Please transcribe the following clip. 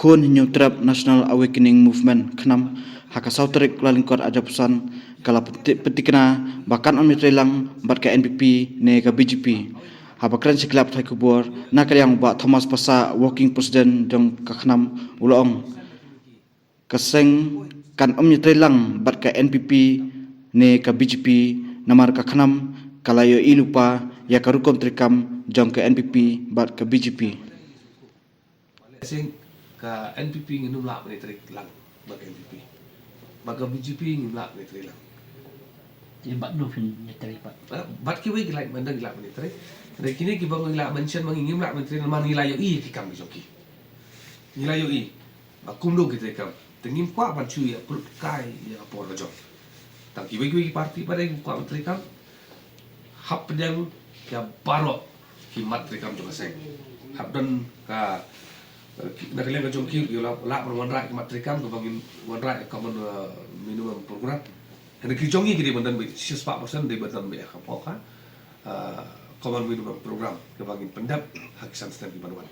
Khun New Trap National Awakening Movement Knam haka sautrik lalingkot aja pesan kala petikna bahkan on mitrelang bat ka NPP ne ka BJP habakran siklap thai kubur na kalyang ba Thomas Pasa working president dong ka Knam ulong kaseng kan mitrelang bat ka NPP ne ka BJP namar ka Knam kalayo ilupa ya karukom trikam jong ka NPP bat ka BJP ka NPP nginum lak ni trik lang bag NPP baga BJP nginum lak ni trik lang jadi bat no fin ni trik bat bat ki wi gilai mandang gilak ni trik dari kini ki bang gilak mention bang ngim lak ni trik man gilayo i ki kam joki gilayo i bakum do ki trik kam tengim kwa ban chu ya perut kai ya por ka jok tang ki wi parti pada kwa trik kam hap pedang ya barok ki mat trik kam joka seng hap dan ka nak kalian kacung kiri, kalau lak berwarna kemat trikam, kebangin warna common minimum program. Hendak kijongi kiri bandan be, 4% di bandan be kapok kan, common minimum program, kebangin pendap hak sanksi di Banuan.